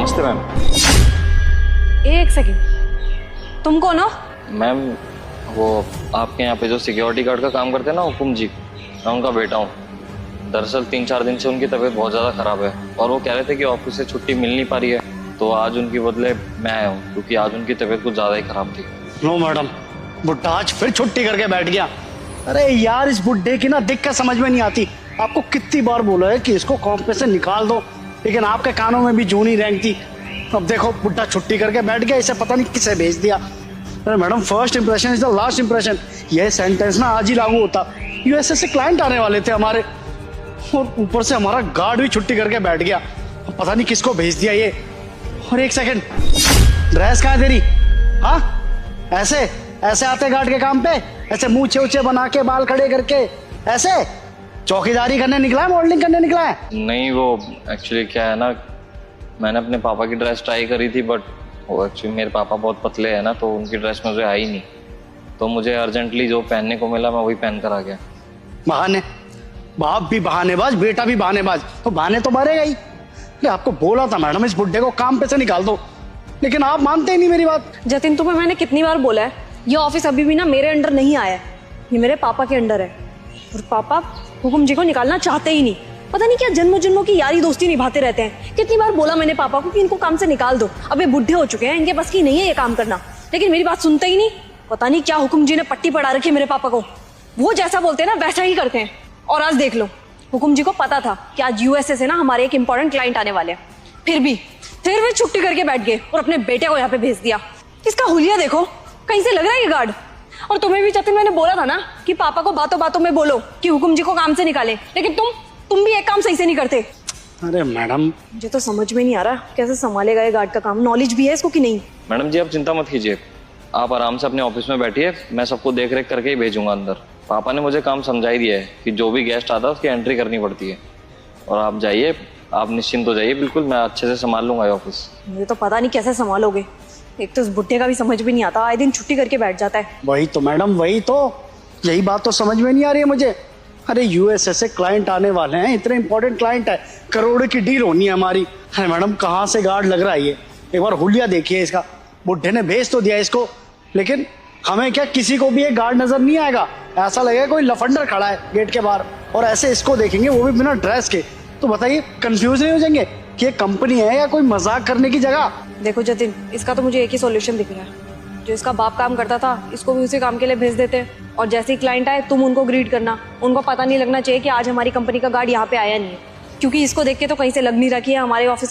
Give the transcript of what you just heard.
नमस्ते मैम। एक सेकेंड, तुम कौन हो? मैम वो आपके यहाँ पे जो सिक्योरिटी गार्ड का काम करते हैं ना, हुकुम जी, मैं उनका बेटा हूँ। दरअसल 3-4 दिन से उनकी तबीयत बहुत ज़्यादा ख़राब है और वो कह रहे थे कि ऑफिस से छुट्टी मिल नहीं पा रही है, तो आज उनकी बदले मैं आया हूँ क्योंकि आज उनकी तबीयत कुछ ज़्यादा ही ख़राब थी। नो मैडम, बुड्ढा आज फिर छुट्टी करके बैठ गया। अरे यार, इस बुड्ढे की ना दिक्कत समझ में नहीं आती। आपको कितनी बार बोला है कि इसको काम पे से निकाल दो, लेकिन आपके कानों में भी जूं नहीं रेंगती। अब देखो बुड्ढा छुट्टी करके बैठ गया, इसे पता नहीं किसे भेज दिया। अरे madam, first impression is the last impression, यह सेंटेंस ना आज ही लागू होता। यूएसए से क्लाइंट आने वाले थे हमारे, और ऊपर से हमारा गार्ड भी छुट्टी करके बैठ गया। अब पता नहीं किसको भेज दिया ये। और एक सेकंड, ड्रेस कहाँ है तेरी? हाँ, ऐसे ऐसे आते गार्ड के काम पे, ऐसे मुंह ऊंचे बना के, बाल खड़े करके, ऐसे चौकीदारी करने निकला है, मॉडलिंग करने निकला है? नहीं, वो एक्चुअली क्या है ना, मैंने अपने पापा की ड्रेस ट्राई करी थी, बट वो एक्चुअली मेरे पापा बहुत पतले हैं ना, तो उनकी ड्रेस मुझे आई नहीं, तो मुझे अर्जेंटली जो पहनने को मिला मैं वही पहन कर आ गया। बहाने, बाप भी बहानेबाज, बेटा भी बहानेबाज, तो बहाने तो मारेगा ही। अरे आपको बोला था मैडम, इस बुड्ढे को काम पे से निकाल दो, लेकिन आप मानते ही नहीं मेरी बात। जतिन, तुम्हें मैंने कितनी बार बोला है, ये ऑफिस अभी भी ना मेरे अंडर नहीं आया है, ये मेरे पापा के अंडर है। और पापा हुकुम जी को निकालना चाहते ही नहीं। पता नहीं क्या जन्मों जन्मों की यारी दोस्ती निभाते रहते हैं। कितनी बार बोला मैंने पापा को कि इनको काम से निकाल दो, अब ये बुढ़े हो चुके हैं, इनके पास की नहीं है ये काम करना, लेकिन मेरी बात सुनते ही नहीं। पता नहीं क्या हुकुम जी ने पट्टी पड़ा रखी है मेरे पापा को, वो जैसा बोलते हैं ना वैसा ही करते हैं। और आज देख लो, हुकुम जी को पता था कि आज यूएसए से ना हमारे एक इंपॉर्टेंट क्लाइंट आने वाले हैं, फिर भी छुट्टी करके बैठ गए और अपने बेटे को यहाँ पे भेज दिया। इसका हुलिया देखो, कहीं से लग रहा है ये गार्ड। और तुम्हें भी जतिन मैंने बोला था ना कि पापा को बातों बातों में बोलो कि हुकुम जी को काम से निकाले, लेकिन तुम भी एक काम सही से नहीं करते। अरे मैडम, मुझे तो समझ में नहीं आ रहा कैसे संभालेगा ये गार्ड का काम, नॉलेज भी है इसको कि नहीं। मैडम जी, आप चिंता मत कीजिए, आप आराम से अपने ऑफिस में बैठिए, मैं सबको देख रेख करके ही भेजूंगा अंदर। पापा ने मुझे काम समझा ही दिया है कि जो भी गेस्ट आता है उसकी एंट्री करनी पड़ती है। और आप जाइए, आप निश्चिंत हो जाइए, बिल्कुल मैं अच्छे से संभाल लूंगा ये ऑफिस। मुझे तो पता नहीं कैसे संभालोगे, एक तो इस बुढ़े का भी समझ में नहीं आता, आए दिन छुट्टी करके बैठ जाता है। वही तो मैडम, वही तो, यही बात तो समझ में नहीं आ रही है मुझे। अरे यूएसए से क्लाइंट आने वाले हैं, इतने इंपॉर्टेंट क्लाइंट है, करोड़ों की डील होनी है हमारी। अरे मैडम, कहाँ से गार्ड लग रहा है ये? एक बार हुलिया देखिए इसका। बुढ़े ने भेज तो दिया इसको, लेकिन हमें क्या किसी को भी एक गार्ड नजर नहीं आएगा। ऐसा लगेगा कोई लफंडर खड़ा है गेट के बाहर, और ऐसे इसको देखेंगे, वो भी बिना ड्रेस के, तो बताइए कंफ्यूज नहीं हो जाएंगे कि ये कंपनी है या कोई मजाक करने की जगह? देखो जतिन, इसका तो मुझे एक ही सॉल्यूशन दिख रहा है, जो इसका बाप काम करता था इसको भी उसी काम के लिए भेज देते, और जैसे ही क्लाइंट आए तुम उनको ग्रीट करना, उनको पता नहीं लगना चाहिए कि आज हमारी कंपनी का गार्ड यहाँ पे आया नहीं है, क्योंकि इसको देख के तो कहीं से लग नहीं रखी है हमारे ऑफिस